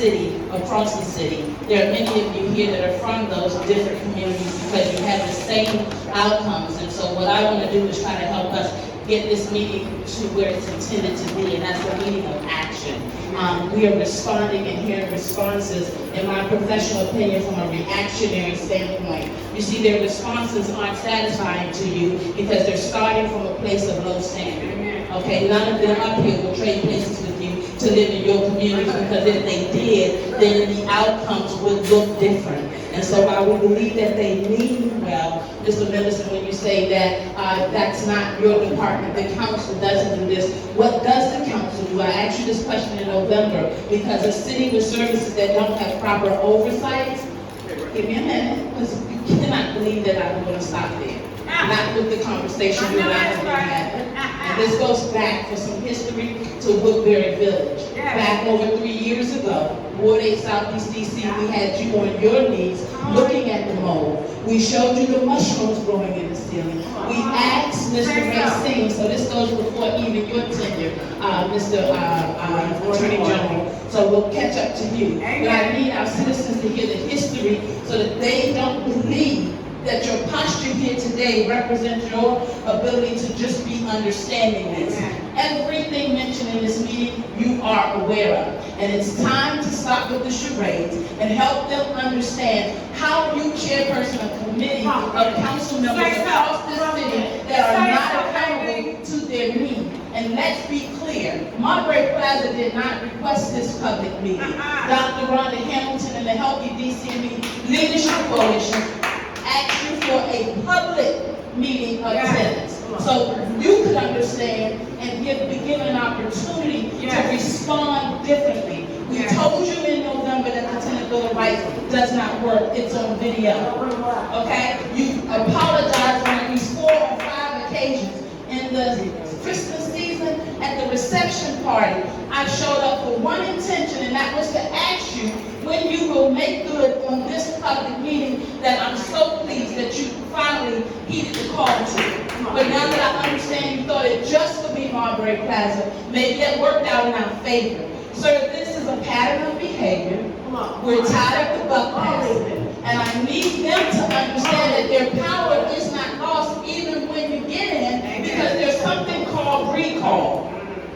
city, across the city. There are many of you here that are from those different communities because you have the same outcomes. And so what I want to do is try to help us get this meeting to where it's intended to be, and that's a meeting of action. We are responding and hearing responses, in my professional opinion, from a reactionary standpoint. You see, their responses aren't satisfying to you because they're starting from a place of low standard. Okay, none of them up here will trade places with you to live in your community, because if they did, then the outcomes would look different. And so while we believe that they mean well, Mr. Mendelson, when you say that that's not your department, the council doesn't do this, what does the council do? I asked you this question in November because a city with services that don't have proper oversight, give me a minute, because you cannot believe that I'm going to stop there. Not with the conversation you and I have been having. And this goes back for some history to Woodbury Village. Back over 3 years ago, Ward 8 Southeast DC, we had you on your knees looking at the mold. We showed you the mushrooms growing in the ceiling. We asked Mr. Racine, so this goes before even your tenure, Mr. Attorney General. So we'll catch up to you. But I need our citizens to hear the history so that they don't believe that your posture here today represents your ability to just be understanding this. Everything mentioned in this meeting, you are aware of. And it's time to stop with the charades and help them understand how you, chairperson of committee of council members across this city that are not accountable to their need. And let's be clear, Marbury Plaza did not request this public meeting. Dr. Rhonda Hamilton and the Healthy DC Leadership Coalition asked you for a public meeting of tenants. So you could understand and be given an opportunity to respond differently. We told you in November that the Tenant Bill of Rights does not work. It's on video. Okay? You apologized on at least 4 or 5 occasions. In the Christmas season, at the reception party, I showed up for one intention, and that was to ask you when you will make good on this public meeting that I'm so pleased that you finally heeded the call to. But now that I understand you thought it just would be Marbury Plaza, maybe that worked out in our favor. Sir, this is a pattern of behavior. We're tired of the buck passing. And I need them to understand that their power is not lost even when you get in, because there's something called recall.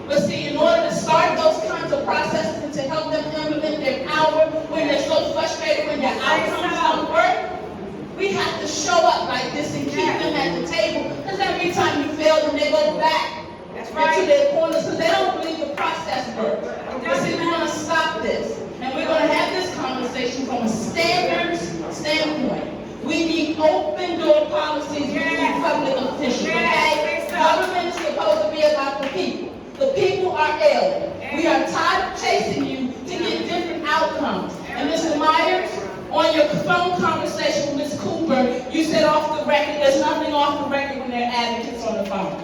But see, in order to start those kinds of processes and to help them implement their power when they're so frustrated when their outcomes don't work, we have to show up like this and keep them at the table. Because every time you fail them, they go back into their corners because they don't believe the process works. But see, we're going to stop this. And we're going to have this conversation from a standards standpoint. We need open door policies between public officials. Okay? Government is supposed to be about the people. The people are ailing. We are tired of chasing you to get different outcomes. And Mr. Myers, on your phone conversation with Ms. Cooper, you said off the record, there's nothing off the record when they're advocates on the phone.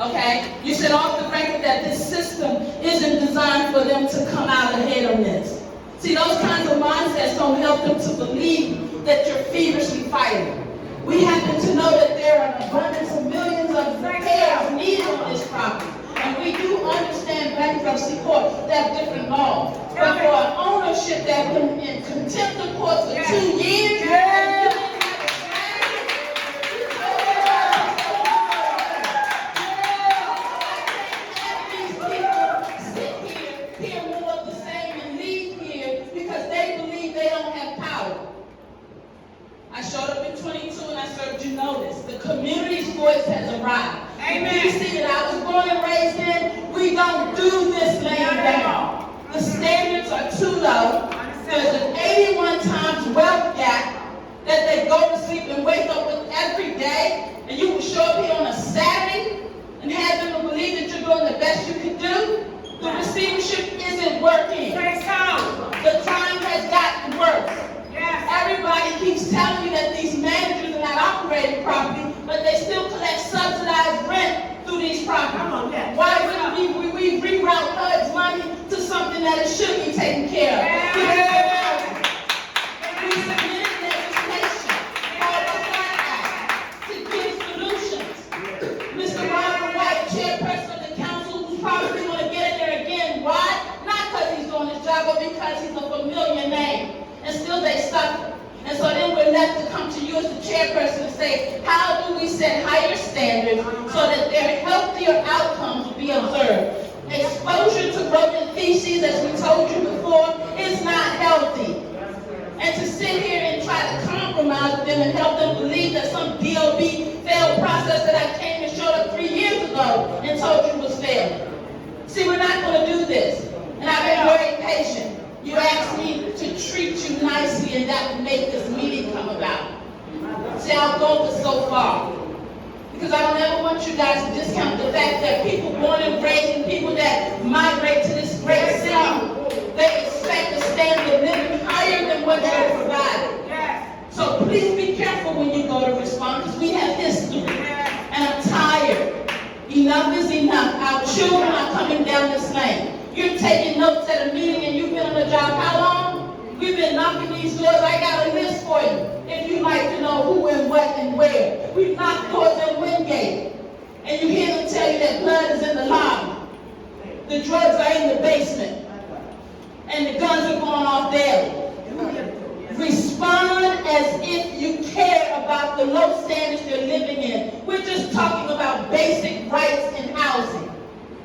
Okay? You said off the record that this system isn't designed for them to come out ahead on this. See, those kinds of mindsets don't help them to believe that you're feverishly fighting. We happen to know that there are an abundance of millions of repairs needed on this property. And we do understand bankruptcy court that have different laws. But for an ownership that been in contempt of court for 2 years, I showed up in 22 and I served you notice. The community's voice has arrived. Amen. You see that I was born and raised in, we don't do this laying down. The standards are too low. There's an 81 times wealth gap that they go to sleep and wake up with every day, and you will show up here on a Saturday and have them to believe that you're doing the best you can do. The receivership isn't working. The crime has gotten worse. Everybody keeps telling you that these managers are not operating properly, but they still collect subsidized rent through these properties. Why wouldn't we reroute HUD's money to something that it should be taken care of? We submitted legislation called the Fire Act to give solutions. Mr. Robert White, chairperson of the council, who's probably going to get in there again. Why? Not because he's doing his job, but because he's a still they suffer. And so then we're left to come to you as the chairperson and say, how do we set higher standards so that their healthier outcomes will be observed? Exposure to rodent feces, as we told you before, is not healthy. And to sit here and try to compromise with them and help them believe that some DOB failed process that I came and showed up 3 years ago and told you was failed. See, we're not going to do this. And I've been very patient. You asked me to treat you nicely, and that would make this meeting come about. See, I'll go but so far. Because I don't ever want you guys to discount the fact that people born and raised and people that migrate to this great city, they expect a standard of living higher than what you're providing. So please be careful when you go to respond, because we have history. And I'm tired. Enough is enough. Our children are coming down this lane. You're taking notes at a meeting and you've been on the job how long? We've been knocking these doors. I got a list for you if you'd like to know who and what and where. We've knocked doors in Wingate. And you hear them tell you that blood is in the lobby. The drugs are in the basement. And the guns are going off daily. Respond as if you care about the low standards they're living in. We're just talking about basic rights and housing.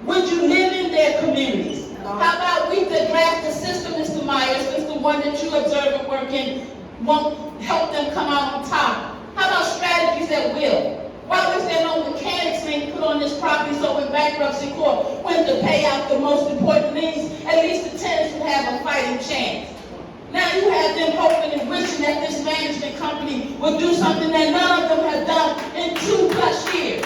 Would you live in their communities? How about we draft the system, Mr. Myers, since the one that you observe and work in won't help them come out on top? How about strategies that will? Why was there no mechanics being put on this property so when bankruptcy court went to pay out the most important liens, at least the tenants would have a fighting chance? Now you have them hoping and wishing that this management company will do something that none of them have done in 2+ years.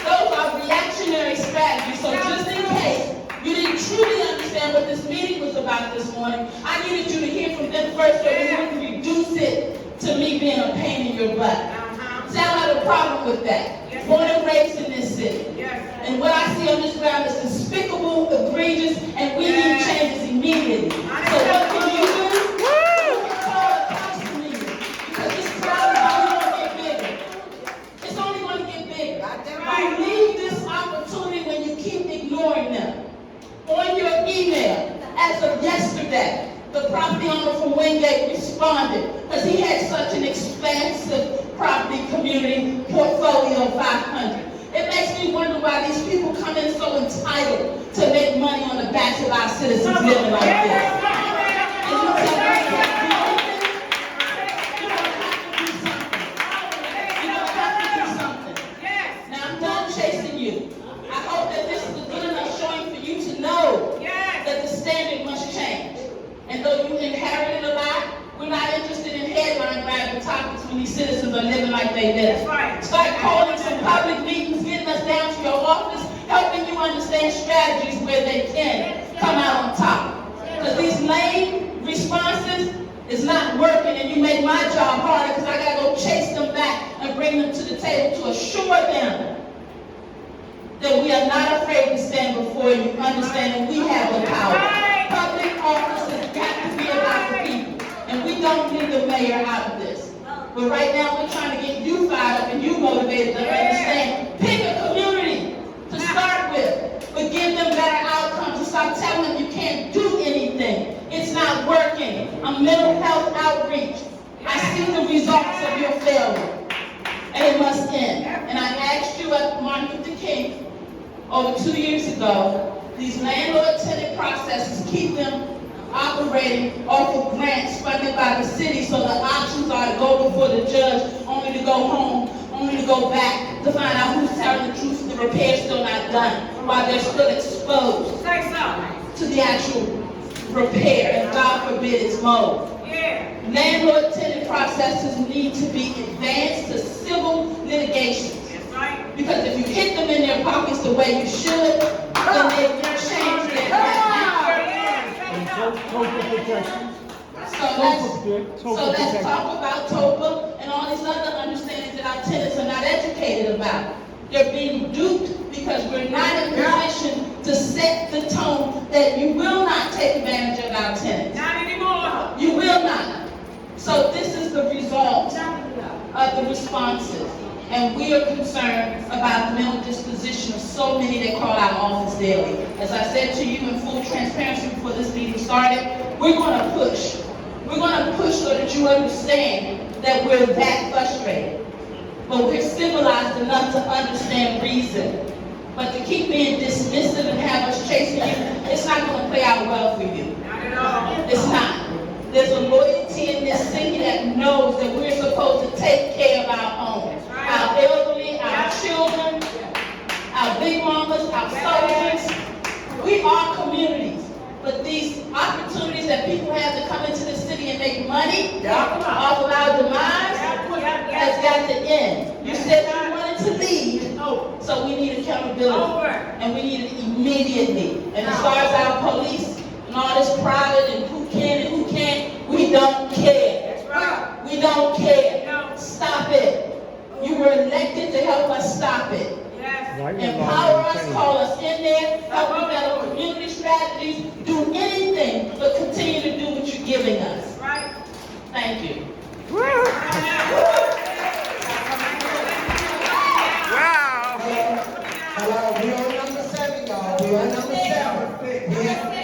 Those are reactionary strategies. So just in case you didn't truly understand what this meeting was about this morning, I needed you to hear from them first so we wouldn't reduce it to me being a pain in your butt. See, I don't have a problem with that. Born and raised in this city. And what I see on this ground is despicable, egregious, and we need changes immediately. So what can you do? You can call a council meeting. Because this crowd is only going to get bigger. It's only going to get bigger. You leave this opportunity when you keep ignoring them. On your email, as of yesterday, the property owner from Wingate responded because he had such an expansive property community portfolio of 500. It makes me wonder why these people come in so entitled to make money on the backs of our citizens living like this. And you tell me you can't do anything? You don't have to do something. Now I'm done chasing you. I hope that this is a good enough showing for you to know that the standard must change. And though you inherited a lot, we're not interested in headline-grabbing topics when these citizens are living like they live. Start calling some public meetings, getting us down to your office, helping you understand strategies where they can come out on top. Because these lame responses is not working, and you make my job harder because I got to go chase them back and bring them to the table to assure them that we are not afraid to stand before you, understanding we have the power. Public office has got to be about the people. And we don't need the mayor out of this. But right now we're trying to get you fired up and you motivated to understand. Pick a community to start with, but give them better outcomes and stop telling them you can't do anything. It's not working. A mental health outreach. I see the results of your failure. And it must end. And I asked you at Martin Luther King over 2 years ago, these landlord-tenant processes keep them operating off of grants funded by the city, so the options are to go before the judge, only to go home, only to go back to find out who's telling the truth, the repair's still not done, while they're still exposed to the actual repair, and God forbid it's mold. Landlord-tenant processes need to be advanced to civil litigation. Because if you hit them in their pockets the way you should, then they will change their mind. So let's talk about TOPA and all these other understandings that our tenants are not educated about. They're being duped because we're not in position to set the tone that you will not take advantage of our tenants. Not anymore. You will not. So this is the result of the responses. And we are concerned about the mental disposition of so many that call our office daily. As I said to you in full transparency before this meeting started, we're going to push We're gonna push so that you understand that we're that frustrated. But we're civilized enough to understand reason. But to keep being dismissive and have us chasing you, it's not gonna play out well for you. Not at all. It's not. There's a loyalty in this city that knows that we're supposed to take care of our own. Our elderly, our children, our big mamas, our soldiers. We are communities. But these opportunities that people have to come into the city and make money off of our demise has got to end. You said you wanted to leave, so we need accountability. And we need it immediately. And as far as our police and all this private and who can and who can't, we don't care. We don't care. Stop it. You were elected to help us stop it. Empower us, call us in there, help develop community strategies, do anything, but continue to do what you're giving us. Thank you. Wow. Hello, we on number 7, y'all. We on number 7.